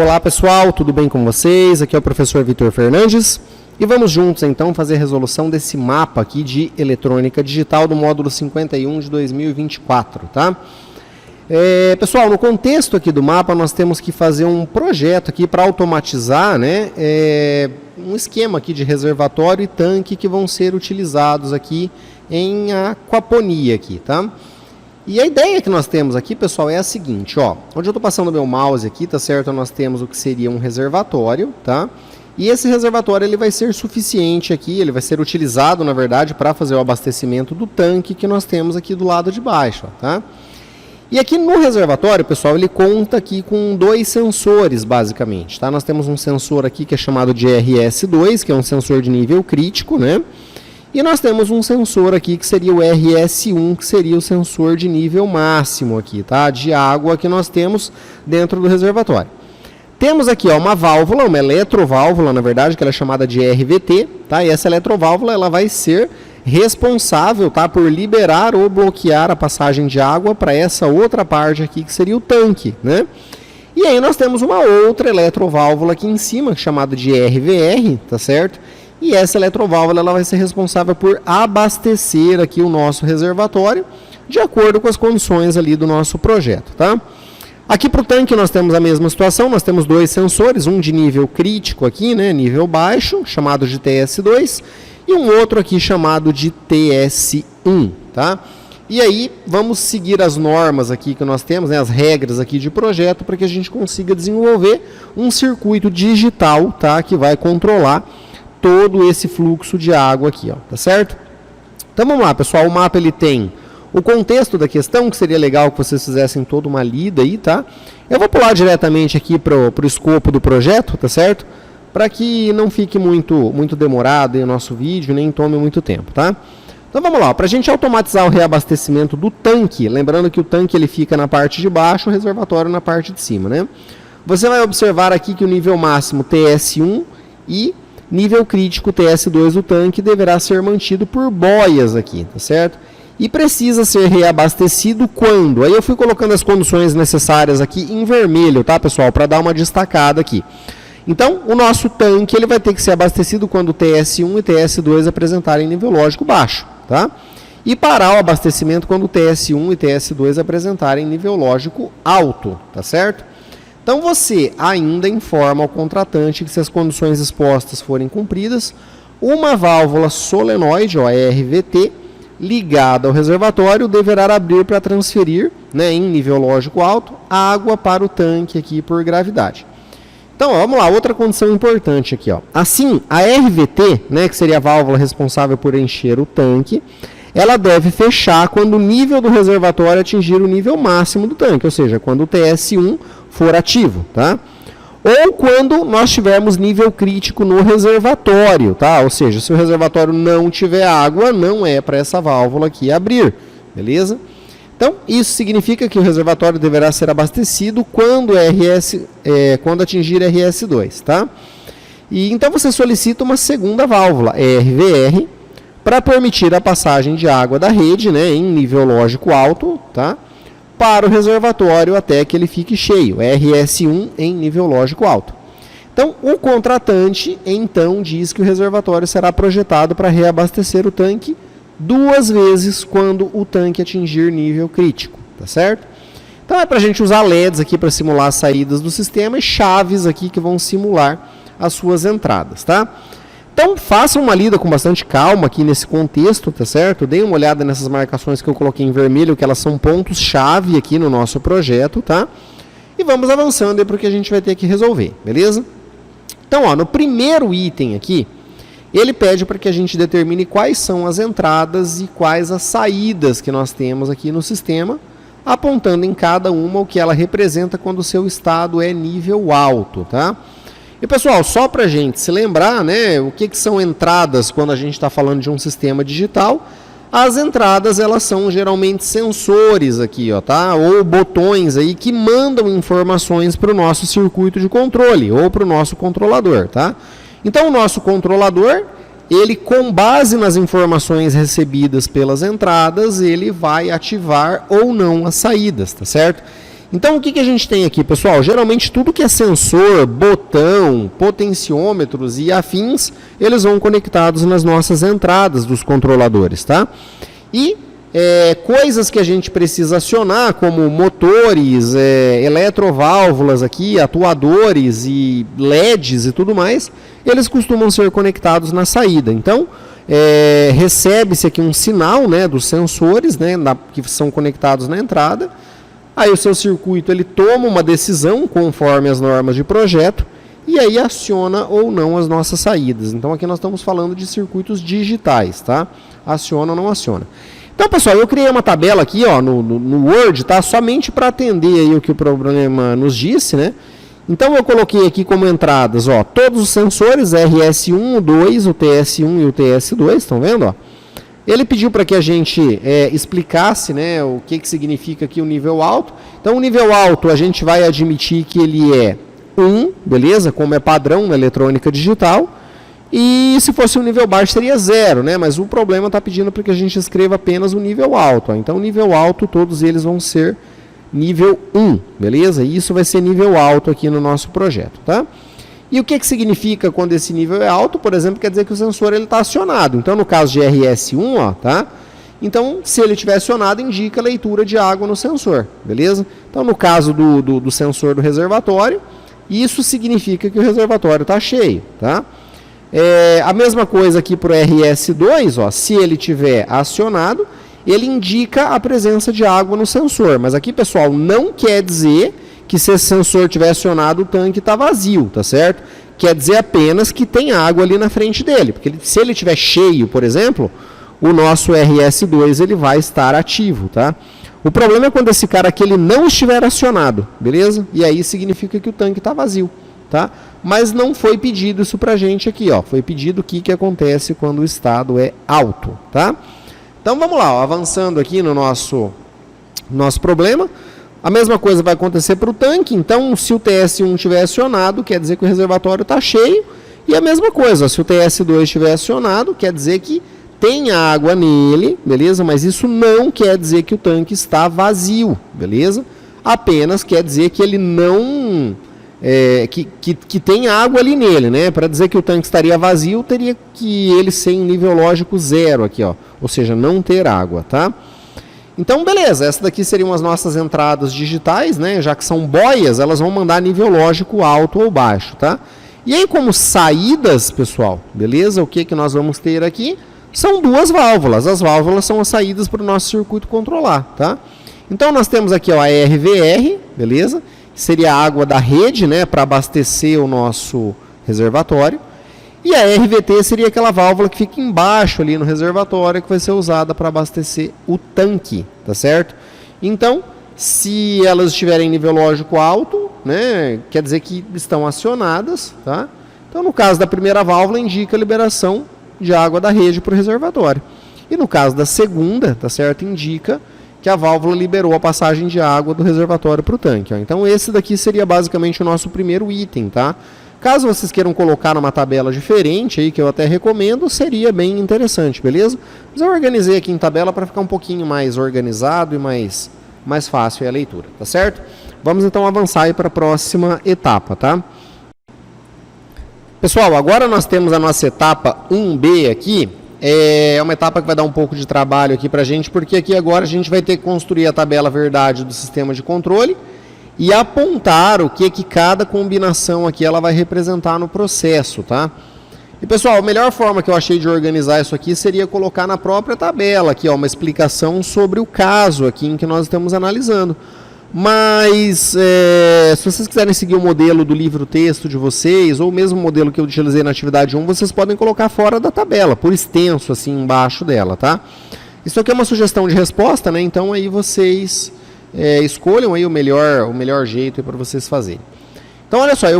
Olá pessoal, tudo bem com vocês? Aqui é o professor Vitor Fernandes e vamos juntos então fazer a resolução desse mapa aqui de eletrônica digital do módulo 51 de 2024, tá? Pessoal, no contexto aqui do mapa nós temos que fazer um projeto aqui para automatizar, né, um esquema aqui de reservatório e tanque que vão ser utilizados aqui em aquaponia aqui, tá? E a ideia que nós temos aqui, pessoal, é a seguinte, ó, onde eu estou passando o meu mouse aqui, tá certo? Nós temos o que seria um reservatório, tá? E esse reservatório ele vai ser suficiente aqui, ele vai ser utilizado, na verdade, para fazer o abastecimento do tanque que nós temos aqui do lado de baixo, ó, tá? E aqui no reservatório, pessoal, ele conta aqui com dois sensores, basicamente, tá? Nós temos um sensor aqui que é chamado de RS2, que é um sensor de nível crítico, né? E nós temos um sensor aqui que seria o RS1, que seria o sensor de nível máximo aqui, tá? De água que nós temos dentro do reservatório. Temos aqui ó, uma válvula, uma eletroválvula, na verdade, que ela é chamada de RVT, tá? E essa eletroválvula ela vai ser responsável, tá, por liberar ou bloquear a passagem de água para essa outra parte aqui que seria o tanque, né? E aí nós temos uma outra eletroválvula aqui em cima, chamada de RVR, tá certo? E essa eletroválvula ela vai ser responsável por abastecer aqui o nosso reservatório de acordo com as condições ali do nosso projeto, tá? Aqui para o tanque nós temos a mesma situação, nós temos dois sensores, um de nível crítico aqui, né, nível baixo, chamado de TS2, e um outro aqui chamado de TS1, tá? E aí vamos seguir as normas aqui que nós temos, né, as regras aqui de projeto, para que a gente consiga desenvolver um circuito digital, tá, que vai controlar todo esse fluxo de água aqui, ó, tá certo? Então vamos lá, pessoal, o mapa ele tem o contexto da questão, que seria legal que vocês fizessem toda uma lida aí, tá? Eu vou pular diretamente aqui para o escopo do projeto, tá certo? Para que não fique muito demorado aí o nosso vídeo, nem tome muito tempo, tá? Então vamos lá, para a gente automatizar o reabastecimento do tanque, lembrando que o tanque ele fica na parte de baixo, o reservatório na parte de cima, né? Você vai observar aqui que o nível máximo TS1 e nível crítico TS2 do tanque deverá ser mantido por boias aqui, tá certo? E precisa ser reabastecido quando? Aí eu fui colocando as condições necessárias aqui em vermelho, tá, pessoal? Para dar uma destacada aqui. Então, o nosso tanque ele vai ter que ser abastecido quando TS1 e TS2 apresentarem nível lógico baixo, tá? E parar o abastecimento quando TS1 e TS2 apresentarem nível lógico alto, tá certo? Então você ainda informa ao contratante que se as condições expostas forem cumpridas, uma válvula solenoide, ó, RVT, ligada ao reservatório, deverá abrir para transferir, né, em nível lógico alto, água para o tanque aqui por gravidade. Então, ó, vamos lá, outra condição importante aqui, ó. Assim, a RVT, né, que seria a válvula responsável por encher o tanque, ela deve fechar quando o nível do reservatório atingir o nível máximo do tanque, ou seja, quando o TS1 for ativo, tá? Ou quando nós tivermos nível crítico no reservatório, tá? Ou seja, se o reservatório não tiver água, não é para essa válvula aqui abrir, beleza? Então, isso significa que o reservatório deverá ser abastecido quando atingir RS2, tá? E então você solicita uma segunda válvula, RVR, para permitir a passagem de água da rede, né, em nível lógico alto, tá, para o reservatório até que ele fique cheio, RS1 em nível lógico alto. Então, o contratante, então, diz que o reservatório será projetado para reabastecer o tanque 2 vezes quando o tanque atingir nível crítico, tá certo? Então, é para a gente usar LEDs aqui para simular as saídas do sistema e chaves aqui que vão simular as suas entradas, tá? Então, façam uma lida com bastante calma aqui nesse contexto, tá certo? Deem uma olhada nessas marcações que eu coloquei em vermelho, que elas são pontos-chave aqui no nosso projeto, tá? E vamos avançando aí para o que a gente vai ter que resolver, beleza? Então, ó, no primeiro item aqui, ele pede para que a gente determine quais são as entradas e quais as saídas que nós temos aqui no sistema, apontando em cada uma o que ela representa quando o seu estado é nível alto, tá? E pessoal, só para a gente se lembrar, né, o que são entradas quando a gente está falando de um sistema digital, as entradas elas são geralmente sensores aqui, ó, tá? Ou botões aí que mandam informações para o nosso circuito de controle ou para o nosso controlador, tá? Então o nosso controlador, ele com base nas informações recebidas pelas entradas, ele vai ativar ou não as saídas, tá certo? Então, o que a gente tem aqui, pessoal? Geralmente, tudo que é sensor, botão, potenciômetros e afins, eles vão conectados nas nossas entradas dos controladores, tá? E coisas que a gente precisa acionar, como motores, eletroválvulas aqui, atuadores e LEDs e tudo mais, eles costumam ser conectados na saída. Então, recebe-se aqui um sinal, né, dos sensores, né, que são conectados na entrada. Aí o seu circuito ele toma uma decisão conforme as normas de projeto e aí aciona ou não as nossas saídas. Então aqui nós estamos falando de circuitos digitais, tá? Aciona ou não aciona. Então, pessoal, eu criei uma tabela aqui, ó, no Word, tá? Somente para atender aí o que o problema nos disse, né? Então eu coloquei aqui como entradas, ó, todos os sensores RS1, o 2, o TS1 e o TS2, estão vendo, ó? Ele pediu para que a gente explicasse, né, o que significa aqui o nível alto. Então, o nível alto a gente vai admitir que ele é 1, beleza? Como é padrão na eletrônica digital. E se fosse um nível baixo seria 0, né? Mas o problema está pedindo para que a gente escreva apenas o nível alto. Ó. Então, o nível alto, todos eles vão ser nível 1, beleza? E isso vai ser nível alto aqui no nosso projeto, tá? E o que significa quando esse nível é alto? Por exemplo, quer dizer que o sensor está acionado. Então, no caso de RS1, ó, tá? Então, se ele estiver acionado, indica leitura de água no sensor, beleza? Então, no caso do sensor do reservatório, isso significa que o reservatório está cheio, tá? A mesma coisa aqui para o RS2, ó, se ele estiver acionado, ele indica a presença de água no sensor. Mas aqui, pessoal, não quer dizer que se esse sensor estiver acionado, o tanque está vazio, tá certo? Quer dizer apenas que tem água ali na frente dele, porque se ele estiver cheio, por exemplo, o nosso RS2 ele vai estar ativo, tá? O problema é quando esse cara aqui ele não estiver acionado, beleza? E aí significa que o tanque está vazio, tá? Mas não foi pedido isso pra gente aqui, ó. Foi pedido o que acontece quando o estado é alto, tá? Então vamos lá, ó, avançando aqui no nosso problema. A mesma coisa vai acontecer para o tanque, então se o TS1 estiver acionado, quer dizer que o reservatório está cheio, e a mesma coisa, se o TS2 estiver acionado, quer dizer que tem água nele, beleza? Mas isso não quer dizer que o tanque está vazio, beleza? Apenas quer dizer que ele não... que tem água ali nele, né? Para dizer que o tanque estaria vazio, teria que ele ser em nível lógico 0 aqui, ó, ou seja, não ter água, tá? Então, beleza, essa daqui seriam as nossas entradas digitais, né? Já que são boias, elas vão mandar nível lógico alto ou baixo, tá? E aí, como saídas, pessoal, beleza? O que nós vamos ter aqui? São duas válvulas. As válvulas são as saídas para o nosso circuito controlar, tá? Então, nós temos aqui ó, a RVR, beleza? Que seria a água da rede, né? Para abastecer o nosso reservatório. E a RVT seria aquela válvula que fica embaixo ali no reservatório que vai ser usada para abastecer o tanque, tá certo? Então, se elas estiverem em nível lógico alto, né, quer dizer que estão acionadas, tá? Então, no caso da primeira válvula, indica a liberação de água da rede para o reservatório. E no caso da segunda, tá certo? Indica que a válvula liberou a passagem de água do reservatório para o tanque. Ó. Então, esse daqui seria basicamente o nosso primeiro item, tá? Caso vocês queiram colocar numa tabela diferente, aí, que eu até recomendo, seria bem interessante, beleza? Mas eu organizei aqui em tabela para ficar um pouquinho mais organizado e mais fácil a leitura, tá certo? Vamos então avançar aí para a próxima etapa, tá? Pessoal, agora nós temos a nossa etapa 1B aqui. É uma etapa que vai dar um pouco de trabalho aqui para a gente, porque aqui agora a gente vai ter que construir a tabela verdade do sistema de controle e apontar o que cada combinação aqui ela vai representar no processo, tá? E pessoal, a melhor forma que eu achei de organizar isso aqui seria colocar na própria tabela aqui, ó, uma explicação sobre o caso aqui em que nós estamos analisando. Mas se vocês quiserem seguir o modelo do livro-texto de vocês, ou mesmo o modelo que eu utilizei na atividade 1, vocês podem colocar fora da tabela, por extenso, assim, embaixo dela, tá? Isso aqui é uma sugestão de resposta, né? Então aí vocês escolham aí o melhor jeito para vocês fazerem. Então olha só, eu